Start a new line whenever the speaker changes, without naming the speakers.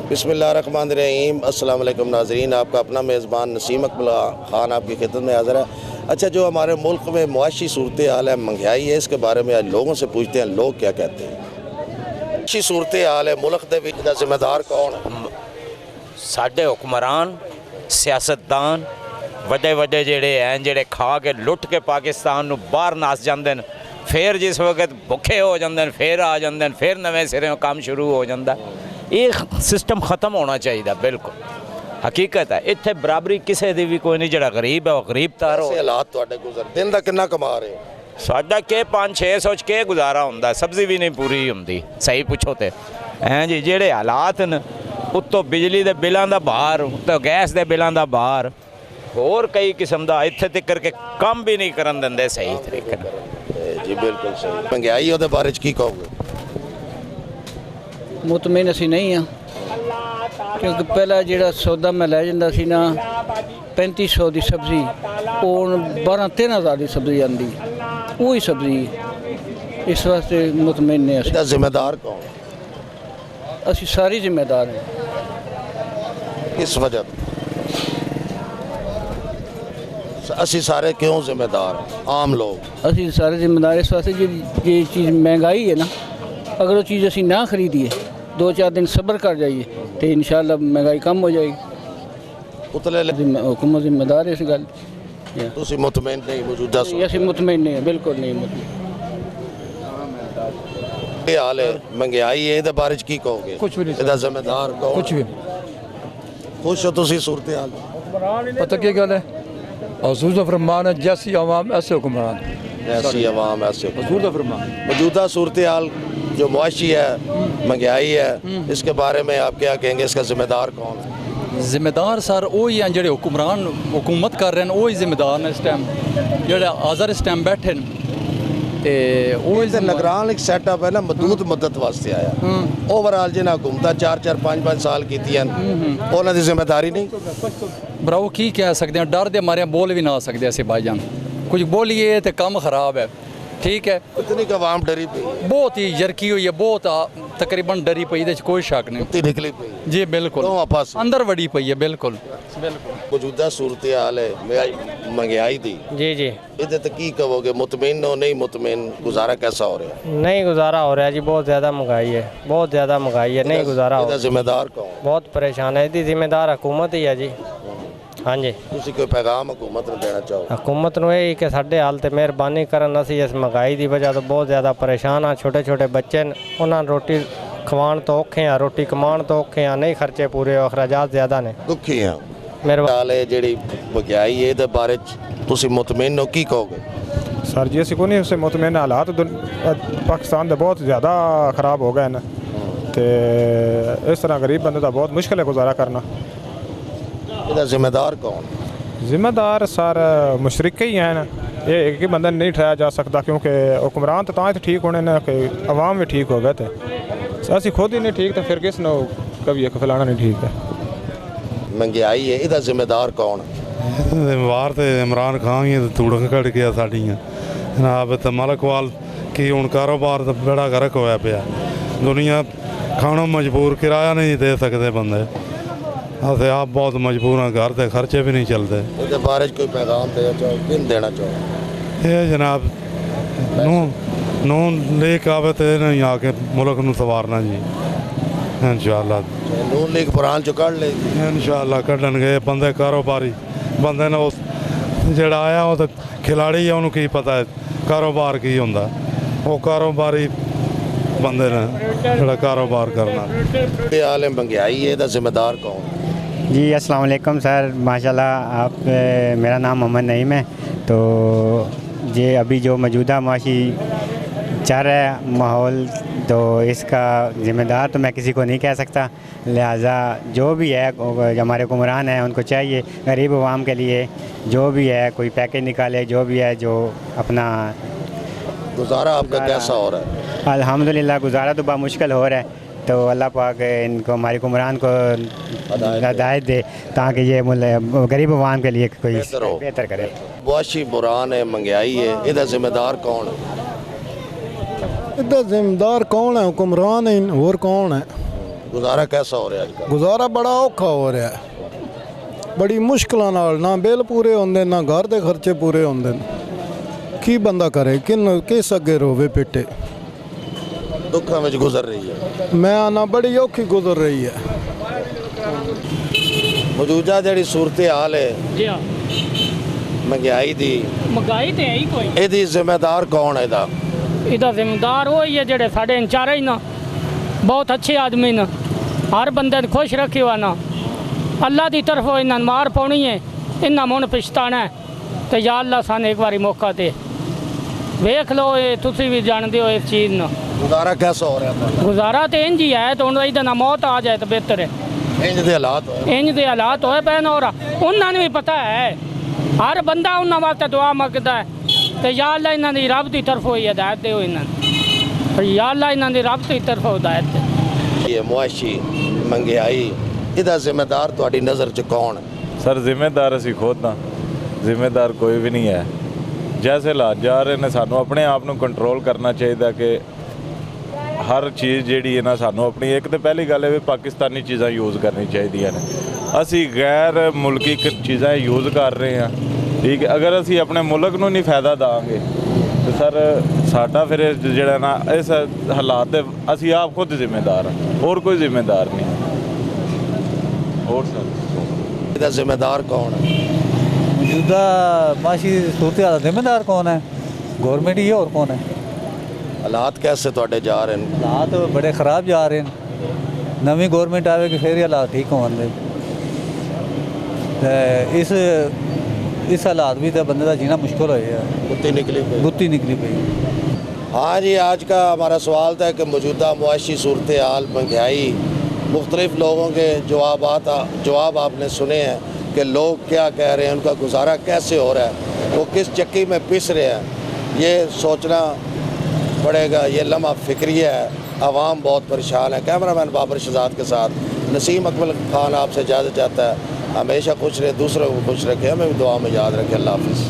बिस्मिल्लाहिर्रहमानिर्रहीम। अस्सलाम वालेकुम नाज़रीन, आपका अपना मेज़बान नसीम अकमल ख़ान आपकी खिदमत में हाज़िर है। अच्छा, जो हमारे मुल्क में मुआशी सूरत हाल है, महंगाई है, इसके बारे में आज लोगों से पूछते हैं लोग क्या कहते हैं। अच्छी सूरत हाल है मुल्क दे विच दा जिम्मेदार कौन है?
साडे हुक्मरान सियासतदान वड्डे वड्डे जेड़े हैं जेड़े खा के लुट के पाकिस्तान नूं बाहर नस जांदे न, फिर जिस वक्त भुखे हो जाते हैं फिर आ जाते हैं, फिर नवे सिरे काम शुरू हो जाता। ये सिस्टम ख़त्म होना चाहिए बिल्कुल। हकीकत है इत्थे बराबरी किसी की भी कोई नहीं। जो गरीब है वह गरीब तारो।
हालात तुहाडे गुजर दिन दा कितना कमा रहे हो?
साडा के 500-600 के गुजारा होंदा, सब्जी भी नहीं पूरी होंदी। सही पूछो तो हैं जी, जेड़े हालात न उत्तों बिजली के बिलों का भार, उत्तों गैस के बिलों का भार, होर कई किस्म का इत्थे तक करके काम भी नहीं करन देंदे सही तरीके नाल।
जी बिल्कुल सही। महंगाई उहदे बारे च की कहोगे?
मुतमईन असी नहीं हाँ, क्योंकि पहला जो सौदा मैं लै जाता सी ना 3500 की सब्जी, हुण 12-13 हज़ार की सब्जी आती, वही सब्जी इस वास्ते मुतमईन ने।
इसदा जिम्मेदार कौन?
असी सारी जिम्मेदार हैं।
किस वजह असी सारे क्यों जिम्मेदार हैं? आम लोग
असी सारे जिम्मेदार इस वास्ते जी चीज़ महंगाई है ना, अगर वो चीज़ असी ना खरीदिए, 2-4 दिन सब्र कर जाइए तो इंशाअल्लाह महंगाई कम हो जाएगी।
उतले
हुकूमत जिम्मेदार है इस गल।
तुसी मुतमईन नहीं मौजूदा
असी मुतमईन नहीं है, बिल्कुल नहीं मुतमईन।
हाल है महंगाई है, इहदे बारे च की कहोगे?
कुछ भी नहीं।
इहदा जिम्मेदार कौन?
कुछ भी
खुश हो तुसी सूरत हाल?
पता क्या गल है, हजूर का फरमान है जैसी अवाम ऐसे हुक्मरान।
ऐसी अवाम ऐसे
हजूर का फरमान।
मौजूदा सूरत हाल जो मुआशी है, महंगाई है, इसके बारे में आप क्या कहेंगे? इसका जिम्मेदार कौन है?
जिम्मेदार सर वही हैं जो हुक्मरान हुकूमत कर रहे हैं, वही जिम्मेदार ने इस टाइम जो हाजर इस टाइम बैठे न।
निगरान एक सैटअप है ना, मदूद मदद वास्ते आया। ओवरऑल जिन्हें हुकूमत 4-4 5-5 साल की उन्होंने की जिम्मेदारी नहीं।
भराओ की कह सकते हैं, डर दे मारे बोल भी ना सकते ऐसे भाईजान, कुछ बोलिए तो काम खराब है। ठीक है,
इतनी का आवाम डरी पई,
बहुत ही जरकी हुई है, बहुत तकरीबन डरी पई, कोई शक नहीं।
निकली पई
जी बिल्कुल, अंदर वड़ी पई है बिल्कुल।
मौजूदा सूरत हाल है महंगाई दी।
जी जी,
इधर तक की कहोगे? मुतमईन हो नहीं मुतमईन? गुजारा कैसा हो रहा है?
नहीं गुजारा हो रहा है जी, बहुत ज़्यादा महंगाई है, बहुत ज़्यादा महंगाई है, नहीं गुजारा हो रहा।
जिम्मेदार कौन?
बहुत परेशान है, इसकी जिम्मेदार हुकूमत ही है जी। हाँ जी,
तुसी कोई पैगाम हुकूमत ਨੂੰ देना चाहो?
हुकूमत ਨੂੰ ਇਹ ਕਿ ਸਾਡੇ ਹਾਲ ਤੇ ਮਿਹਰਬਾਨੀ ਕਰਨ। ਅਸੀਂ ਇਸ ਮਹਿੰਗਾਈ ਦੀ ਵਜ੍ਹਾ ਤੋਂ ਬਹੁਤ ਜ਼ਿਆਦਾ ਪਰੇਸ਼ਾਨ ਆ। ਛੋਟੇ ਛੋਟੇ ਬੱਚੇ ਨੇ, ਉਹਨਾਂ ਨੂੰ ਰੋਟੀ ਖਵਾਉਣ ਤੋਂ ਔਖੇ ਆ, ਰੋਟੀ ਕਮਾਉਣ ਤੋਂ ਔਖੇ ਆ, ਨਹੀਂ ਖਰਚੇ ਪੂਰੇ, ਅਖਰਾਜਾਤ ਜ਼ਿਆਦਾ ਨੇ।
ਦੁਖੀ ਆ
ਮਿਹਰਬਾਨੀ।
ਹੈ ਜਿਹੜੀ ਮਹਿੰਗਾਈ ਇਹਦੇ ਬਾਰੇ ਤੁਸੀਂ ਮੁਤਮਈਨ ਹੋ, ਕੀ ਕਹੋਗੇ?
सर जी असी को नहीं उससे मुतमईन। हालात पाकिस्तान के बहुत ज़्यादा ख़राब हो गए हैं, तो इस तरह गरीब बंदे का बहुत मुश्किल है गुजारा करना।
ਇਹਦਾ ਜ਼ਿੰਮੇਦਾਰ कौन?
जिम्मेदार सर मुशरिक ही हैं, ये एक ही बंदा नहीं ठहराया जा सकता, क्योंकि हुक्मरान तो तां ठीक होने न कि अवाम भी ठीक हो गए थे। असी खुद ही नहीं ठीक तो फिर किस नो कभी एक फलाना नहीं ठीक है।
महंगाई है, ਇਹਦਾ ਜ਼ਿੰਮੇਦਾਰ कौन?
ਜ਼ਿੰਮੇਵਾਰ ਤੇ ਇਮਰਾਨ ਖਾਨ ਹੀ ਤੂੜਾਂ ਕੱਢ ਗਿਆ ਸਾਡੀਆਂ ਜਨਾਬ। ਤੇ ਮਲਕਵਾਲ ਕੀ ਹੁਣ ਕਾਰੋਬਾਰ ਦਾ ਬੜਾ ਗਰਕ ਹੋਇਆ ਪਿਆ, ਦੁਨੀਆ ਖਾਣੋਂ ਮਜਬੂਰ, ਕਿਰਾਇਆ ਨਹੀਂ ਦੇ ਸਕਦੇ ਬੰਦੇ। ਅਸੀਂ ਆਪ ਬਹੁਤ ਮਜਬੂਰ ਹਾਂ, ਘਰ ਦੇ ਖਰਚੇ ਵੀ ਨਹੀਂ ਚੱਲਦੇ।
ਇਹਦੇ ਬਾਰੇ ਕੋਈ ਪੈਗਾਮ ਦੇਣਾ ਚਾਹੋ? ਕਿਹਨੂੰ ਦੇਣਾ ਚਾਹੋ?
ਇਹ ਜਨਾਬ ਨੂੰ ਲੈ ਕੇ ਆਵੇ ਤੇ ਨਹੀਂ ਆ ਕੇ ਮੁਲਕ ਨੂੰ ਸਵਾਰਨਾ ਜੀ इंशाअल्लाह।
नून लीग पुरान चो कढ़ लेगी
इंशाअल्लाह, कढ़नगे। बंदे कारोबारी बंदे ने उस जेड़ा आया वो तो खिलाड़ी है, उन्होंने की पता है कारोबार की होंदा, वो कारोबारी बंदे ने जेड़ा कारोबार करना।
हाल है महंगाई है, जिम्मेदार कौन?
जी अस्सलाम वालेकुम सर, माशाल्लाह आप मेरा नाम मोहम्मद नईम है। तो ये अभी जो मौजूदा माशी चल रहा है माहौल, तो इसका ज़िम्मेदार तो मैं किसी को नहीं कह सकता। लिहाजा जो भी है हमारे हुक्मरान हैं उनको चाहिए गरीब अवाम के लिए जो भी है कोई पैकेज निकाले, जो भी है जो अपना
गुजारा आपका कैसा हो रहा है?
अल्हम्दुलिल्लाह गुजारा तो बहुत मुश्किल हो रहा है, तो अल्लाह पाक इनको हमारे हुक्मरान को हिदायत दे ताकि ये गरीब अवाम के लिए कोई बेहतर करे।
मुआशी बुरान है, महंगाई है, इसका जिम्मेदार कौन है?
इसका जिम्मेदार कौन है? हुक्मरान है, और कौन है?
ਗੁਜ਼ਾਰਾ कैसा हो रहा है आजकल?
ਗੁਜ਼ਾਰਾ ਬੜਾ ਔਖਾ ਹੋ ਰਿਹਾ ਹੈ। ਬੜੀ ਮੁਸ਼ਕਲਾਂ ਨਾਲ, ਨਾ ਬਿੱਲ ਪੂਰੇ ਹੁੰਦੇ, ਨਾ ਘਰ ਦੇ ਖਰਚੇ ਪੂਰੇ ਹੁੰਦੇ ਨੇ। ਕੀ ਬੰਦਾ ਕਰੇ, ਕਿਸ ਅੱਗੇ ਰੋਵੇ ਪਿੱਟੇ।
ਦੁੱਖਾਂ ਵਿੱਚ ਗੁਜ਼ਰ ਰਹੀ ਹੈ।
ਮੈਂ ਆਨਾ ਬੜੀ ਔਖੀ ਗੁਜ਼ਰ ਰਹੀ ਹੈ।
ਮੌਜੂਦਾ ਜਿਹੜੀ ਸੂਰਤ ਹਾਲ ਹੈ
ਜੀ ਹਾਂ,
ਮਹਿੰਗਾਈ ਦੀ,
ਮਹਿੰਗਾਈ ਤੇ ਹੈ ਹੀ ਕੋਈ।
ਇਹਦੀ ਜ਼ਿੰਮੇਦਾਰ ਕੌਣ ਹੈ ਇਹਦਾ?
ਇਹਦਾ ਜ਼ਿੰਮੇਦਾਰ ਉਹ ਹੀ ਹੈ ਜਿਹੜੇ ਸਾਡੇ ਇੰਚਾਰਜ ਨਾ, ਬਹੁਤ ਅੱਛੇ ਆਦਮੀ ਨੇ, ਹਰ ਬੰਦੇ ਨੂੰ ਖੁਸ਼ ਰੱਖਿਓ ਨਾ। ਅੱਲਾ ਦੀ ਤਰਫੋਂ ਇਹਨਾਂ ਨੂੰ ਮਾਰ ਪਾਉਣੀ ਹੈ, ਇਹਨਾਂ ਮੁਣ ਪਛਤਾਣਾ ਹੈ। ਤੇ ਯਾ ਅੱਲਾ ਸਾਨੂੰ ਇੱਕ ਵਾਰੀ ਮੌਕਾ ਦੇ। ਵੇਖ ਲਓ, ਇਹ ਤੁਸੀਂ ਵੀ ਜਾਣਦੇ ਹੋ ਇਸ ਚੀਜ਼ ਨੂੰ।
ਗੁਜ਼ਾਰਾ कैसा हो रहा है?
ਗੁਜ਼ਾਰਾ ਤੇ ਇੰਜ ਹੀ ਹੈ, ਤੇ ਹੁਣ ਇਹਦਾ ਨਾ ਮੌਤ ਆ ਜਾਏ ਤਾਂ ਬਿਹਤਰ ਹੈ।
ਇੰਜ ਦੇ ਹਾਲਾਤ ਹੋਏ।
ਇੰਜ ਦੇ ਹਾਲਾਤ ਹੋਏ ਪਏ ਨੇ, ਔਰ ਉਹਨਾਂ ਨੂੰ ਵੀ ਪਤਾ ਹੈ। ਹਰ ਬੰਦਾ ਉਹਨਾਂ ਵਾਸਤੇ ਦੁਆ ਮੰਗਦਾ ਹੈ। ਤੇ ਯਾ ਅੱਲਾ ਇਹਨਾਂ ਦੀ ਰੱਬ ਦੀ ਤਰਫੋਂ ਹੀ ਹਦਾਇਤ ਦਿਓ ਇਹਨਾਂ ਨੂੰ। ਤੇ ਯਾ ਅੱਲਾ ਇਹਨਾਂ ਦੀ ਰੱਬ ਦੀ ਤਰਫੋਂ ਹਦਾਇਤ ਦੇ।
ਇਹ ਮੁਆਸ਼ੀ ਮਹਿੰਗਾਈ, ਇਹਦਾ ਜ਼ਿੰਮੇਦਾਰ ਤੁਹਾਡੀ ਨਜ਼ਰ 'ਚ ਕੌਣ ਹੈ?
ਸਰ ਜ਼ਿੰਮੇਦਾਰ ਅਸੀਂ ਖੁਦ ਹਾਂ, ਜ਼ਿੰਮੇਦਾਰ ਕੋਈ ਵੀ ਨਹੀਂ ਹੈ। ਜੈਸੇ ਹਾਲਾਤ ਜਾ ਰਹੇ ਨੇ, ਸਾਨੂੰ ਆਪਣੇ ਆਪ ਨੂੰ ਕੰਟਰੋਲ ਕਰਨਾ ਚਾਹੀਦਾ ਕਿ ਹਰ ਚੀਜ਼ ਜਿਹੜੀ ਹੈ ਨਾ, ਸਾਨੂੰ ਆਪਣੀ, ਇੱਕ ਤਾਂ ਪਹਿਲੀ ਗੱਲ ਹੈ ਵੀ ਪਾਕਿਸਤਾਨੀ ਚੀਜ਼ਾਂ ਯੂਜ਼ ਕਰਨੀ ਚਾਹੀਦੀਆਂ ਨੇ। ਅਸੀਂ ਗੈਰ ਮੁਲਕੀ ਚੀਜ਼ਾਂ ਯੂਜ਼ ਕਰ ਰਹੇ ਹਾਂ, ਠੀਕ ਹੈ। ਅਗਰ ਅਸੀਂ ਆਪਣੇ ਮੁਲਕ ਨੂੰ ਨਹੀਂ ਫਾਇਦਾ ਦਾਂਗੇ ਤੇ ਸਰ ਸਾਡਾ ਫਿਰ ਜਿਹੜਾ ਨਾ ਇਸ ਹਾਲਾਤ ਦੇ ਅਸੀਂ ਆਪ ਖੁਦ ਜ਼ਿੰਮੇਦਾਰ ਹਾਂ, ਹੋਰ ਕੋਈ ਜ਼ਿੰਮੇਦਾਰ ਨਹੀਂ। ਹੋਰ ਸਰ
ਇਹਦਾ ਜ਼ਿੰਮੇਦਾਰ ਕੌਣ ਹੈ?
मौजूदा माशी सूरत हाल जिम्मेदार कौन है? गवर्नमेंट ही है, और कौन है?
ਹਾਲਾਤ कैसे ਤੁਹਾਡੇ ਜਾ ਰਹੇ ਨੇ?
हालात बड़े ख़राब जा रहे हैं। नवी गवर्नमेंट आएगी फिर ही हालात ठीक होंगे। इस हालात भी तो बंदे का जीना मुश्किल हो गया,
गुत्ती निकली पई।
गुत्ती निकली पई।
हाँ जी, आज का हमारा सवाल था कि मौजूदा मुआशी सूरत हाल, महंगाई, मुख्तलिफ लोगों के जवाब आपने सुने हैं कि लोग क्या कह रहे हैं, उनका गुजारा कैसे हो रहा है, वो किस चक्की में पिस रहे हैं। ये सोचना पड़ेगा, ये लम्हा फिक्रिया है। आवाम बहुत परेशान है। कैमरामैन बाबर शहजाद के साथ नसीम अकमल खान आपसे इजाज़त चाहता है। हमेशा खुश रहे, दूसरों को खुश रखे, हमें भी दुआ में याद रखें। अल्लाह हाफिज़।